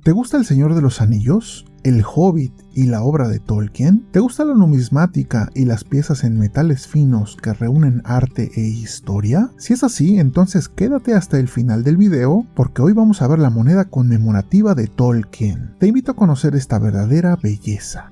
¿Te gusta El Señor de los Anillos? ¿El Hobbit y la obra de Tolkien? ¿Te gusta la numismática y las piezas en metales finos que reúnen arte e historia? Si es así, entonces quédate hasta el final del video porque hoy vamos a ver la moneda conmemorativa de Tolkien. Te invito a conocer esta verdadera belleza.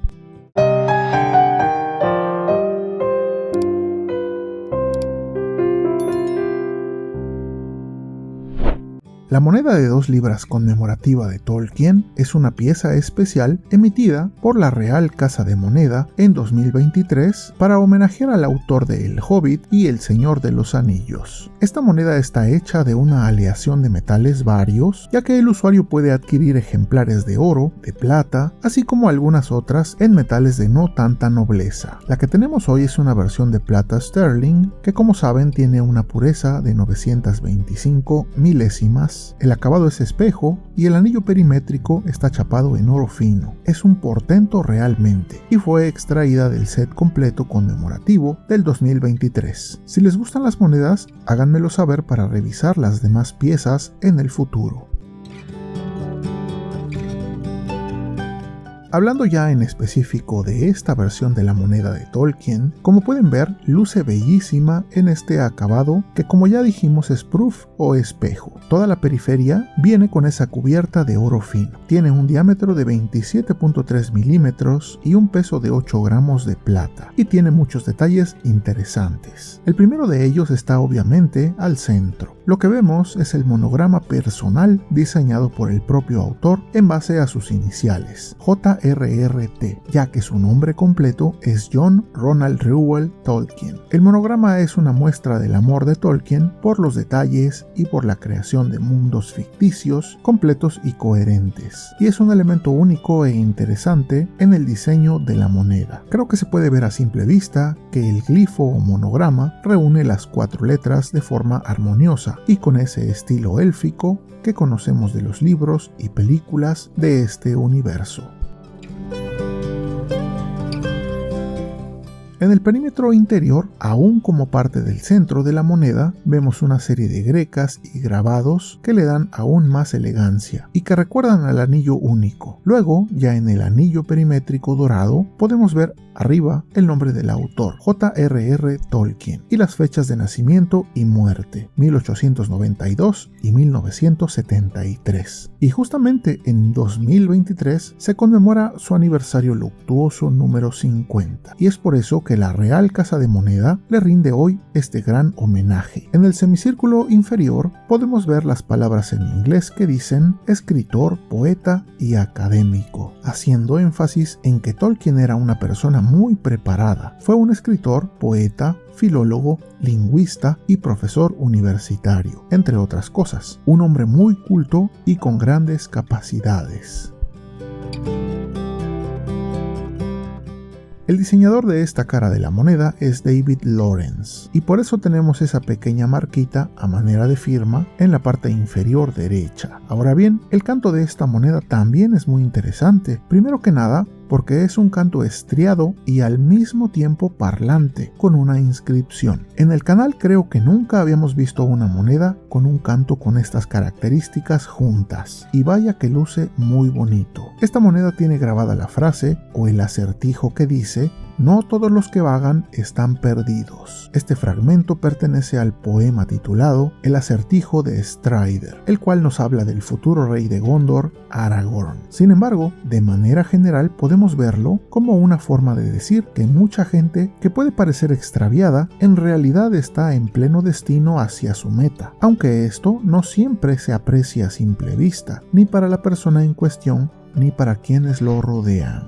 La moneda de 2 libras conmemorativa de Tolkien es una pieza especial emitida por la Real Casa de Moneda en 2023 para homenajear al autor de El Hobbit y El Señor de los Anillos. Esta moneda está hecha de una aleación de metales varios, ya que el usuario puede adquirir ejemplares de oro, de plata, así como algunas otras en metales de no tanta nobleza. La que tenemos hoy es una versión de plata sterling, que como saben tiene una pureza de 925 milésimas. El acabado es espejo y el anillo perimétrico está chapado en oro fino. Es un portento realmente y fue extraída del set completo conmemorativo del 2023. Si les gustan las monedas, háganmelo saber para revisar las demás piezas en el futuro. Hablando ya en específico de esta versión de la moneda de Tolkien, como pueden ver, luce bellísima en este acabado que, como ya dijimos, es proof o espejo. Toda la periferia viene con esa cubierta de oro fino. Tiene un diámetro de 27.3 milímetros y un peso de 8 gramos de plata, y tiene muchos detalles interesantes. El primero de ellos está obviamente al centro. Lo que vemos es el monograma personal diseñado por el propio autor en base a sus iniciales, JRRT, ya que su nombre completo es John Ronald Reuel Tolkien. El monograma es una muestra del amor de Tolkien por los detalles y por la creación de mundos ficticios, completos y coherentes, y es un elemento único e interesante en el diseño de la moneda. Creo que se puede ver a simple vista que el glifo o monograma reúne las 4 letras de forma armoniosa y con ese estilo élfico que conocemos de los libros y películas de este universo. En el perímetro interior, aún como parte del centro de la moneda, vemos una serie de grecas y grabados que le dan aún más elegancia y que recuerdan al anillo único. Luego, ya en el anillo perimétrico dorado, podemos ver arriba el nombre del autor, J.R.R. Tolkien, y las fechas de nacimiento y muerte, 1892 y 1973. Y justamente en 2023 se conmemora su aniversario luctuoso número 50, y es por eso que la Real Casa de Moneda le rinde hoy este gran homenaje. En el semicírculo inferior podemos ver las palabras en inglés que dicen escritor, poeta y académico, haciendo énfasis en que Tolkien era una persona muy preparada. Fue un escritor, poeta, filólogo, lingüista y profesor universitario, entre otras cosas. Un hombre muy culto y con grandes capacidades. El diseñador de esta cara de la moneda es David Lawrence, y por eso tenemos esa pequeña marquita a manera de firma en la parte inferior derecha. Ahora bien, el canto de esta moneda también es muy interesante. Primero que nada, porque es un canto estriado y al mismo tiempo parlante, con una inscripción. En el canal creo que nunca habíamos visto una moneda con un canto con estas características juntas, y vaya que luce muy bonito. Esta moneda tiene grabada la frase o el acertijo que dice: no todos los que vagan están perdidos. Este fragmento pertenece al poema titulado El acertijo de Strider, el cual nos habla del futuro rey de Gondor, Aragorn. Sin embargo, de manera general podemos verlo como una forma de decir que mucha gente que puede parecer extraviada en realidad está en pleno destino hacia su meta, aunque esto no siempre se aprecia a simple vista, ni para la persona en cuestión ni para quienes lo rodean.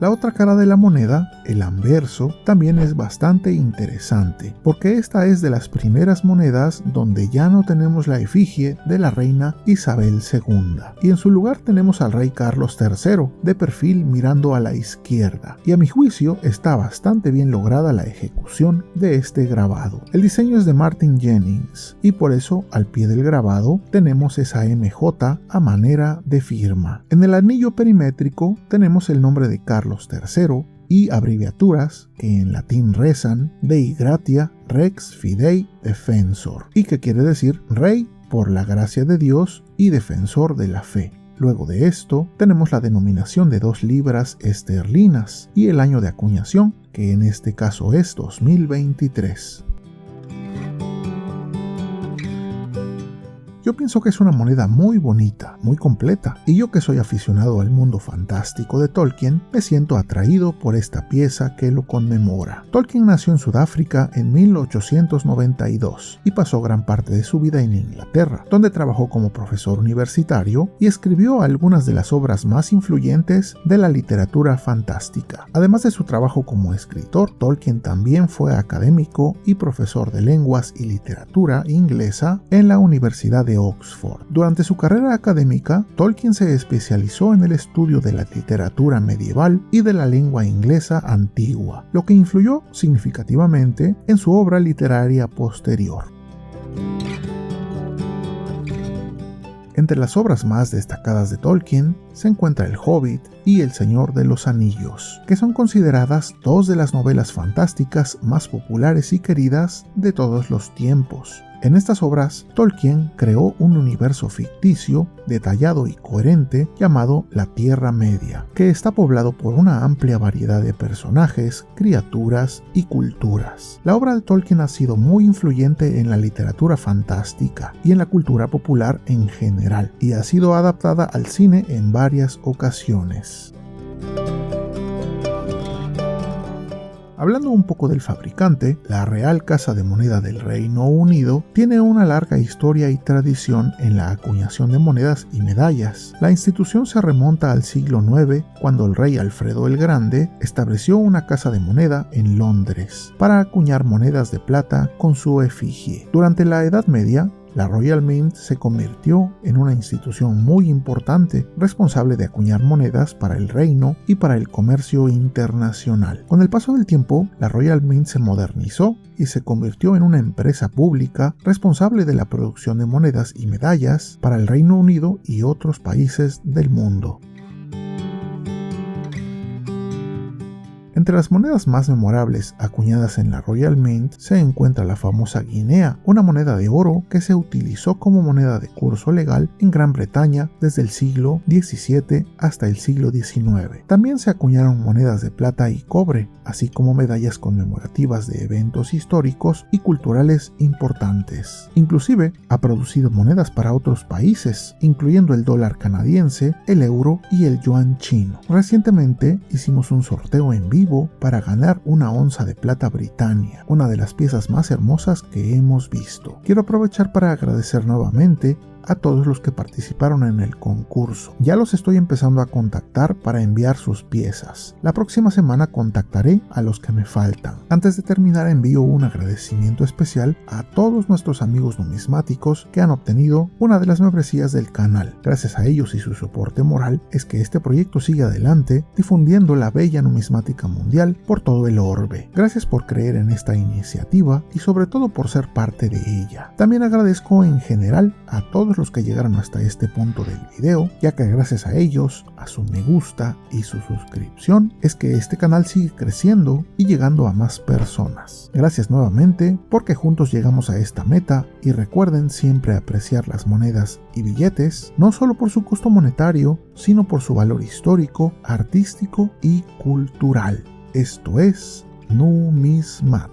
La otra cara de la moneda, el anverso, también es bastante interesante, porque esta es de las primeras monedas donde ya no tenemos la efigie de la reina Isabel II, y en su lugar tenemos al rey Carlos III, de perfil mirando a la izquierda, y a mi juicio está bastante bien lograda la ejecución de este grabado. El diseño es de Martin Jennings, y por eso al pie del grabado tenemos esa MJ a manera de firma. En el anillo perimétrico tenemos el nombre de Carlos III y abreviaturas que en latín rezan Dei Gratia Rex Fidei Defensor, y que quiere decir Rey por la gracia de Dios y defensor de la fe. Luego de esto, tenemos la denominación de 2 libras esterlinas y el año de acuñación, que en este caso es 2023. Yo pienso que es una moneda muy bonita, muy completa, y yo que soy aficionado al mundo fantástico de Tolkien, me siento atraído por esta pieza que lo conmemora. Tolkien nació en Sudáfrica en 1892 y pasó gran parte de su vida en Inglaterra, donde trabajó como profesor universitario y escribió algunas de las obras más influyentes de la literatura fantástica. Además de su trabajo como escritor, Tolkien también fue académico y profesor de lenguas y literatura inglesa en la Universidad de Oxford. Durante su carrera académica, Tolkien se especializó en el estudio de la literatura medieval y de la lengua inglesa antigua, lo que influyó significativamente en su obra literaria posterior. Entre las obras más destacadas de Tolkien se encuentra El Hobbit y El Señor de los Anillos, que son consideradas 2 de las novelas fantásticas más populares y queridas de todos los tiempos. En estas obras, Tolkien creó un universo ficticio, detallado y coherente llamado la Tierra Media, que está poblado por una amplia variedad de personajes, criaturas y culturas. La obra de Tolkien ha sido muy influyente en la literatura fantástica y en la cultura popular en general, y ha sido adaptada al cine en varias ocasiones. Hablando un poco del fabricante, la Real Casa de Moneda del Reino Unido tiene una larga historia y tradición en la acuñación de monedas y medallas. La institución se remonta al siglo IX, cuando el rey Alfredo el Grande estableció una casa de moneda en Londres para acuñar monedas de plata con su efigie. Durante la Edad Media, la Royal Mint se convirtió en una institución muy importante, responsable de acuñar monedas para el reino y para el comercio internacional. Con el paso del tiempo, la Royal Mint se modernizó y se convirtió en una empresa pública responsable de la producción de monedas y medallas para el Reino Unido y otros países del mundo. Entre las monedas más memorables acuñadas en la Royal Mint se encuentra la famosa guinea, una moneda de oro que se utilizó como moneda de curso legal en Gran Bretaña desde el siglo XVII hasta el siglo XIX. También se acuñaron monedas de plata y cobre, así como medallas conmemorativas de eventos históricos y culturales importantes. Inclusive ha producido monedas para otros países, incluyendo el dólar canadiense, el euro y el yuan chino. Recientemente hicimos un sorteo en vivo para ganar una onza de plata Britannia, una de las piezas más hermosas que hemos visto. Quiero aprovechar para agradecer nuevamente a todos los que participaron en el concurso. Ya los estoy empezando a contactar para enviar sus piezas. La próxima semana contactaré a los que me faltan. Antes de terminar, envío un agradecimiento especial a todos nuestros amigos numismáticos que han obtenido una de las membresías del canal. Gracias a ellos y su soporte moral es que este proyecto sigue adelante, difundiendo la bella numismática mundial por todo el orbe. Gracias por creer en esta iniciativa y sobre todo por ser parte de ella. También agradezco en general a todos los que llegaron hasta este punto del video, ya que gracias a ellos, a su me gusta y su suscripción, es que este canal sigue creciendo y llegando a más personas. Gracias nuevamente, porque juntos llegamos a esta meta, y recuerden siempre apreciar las monedas y billetes, no solo por su costo monetario, sino por su valor histórico, artístico y cultural. Esto es Numismat.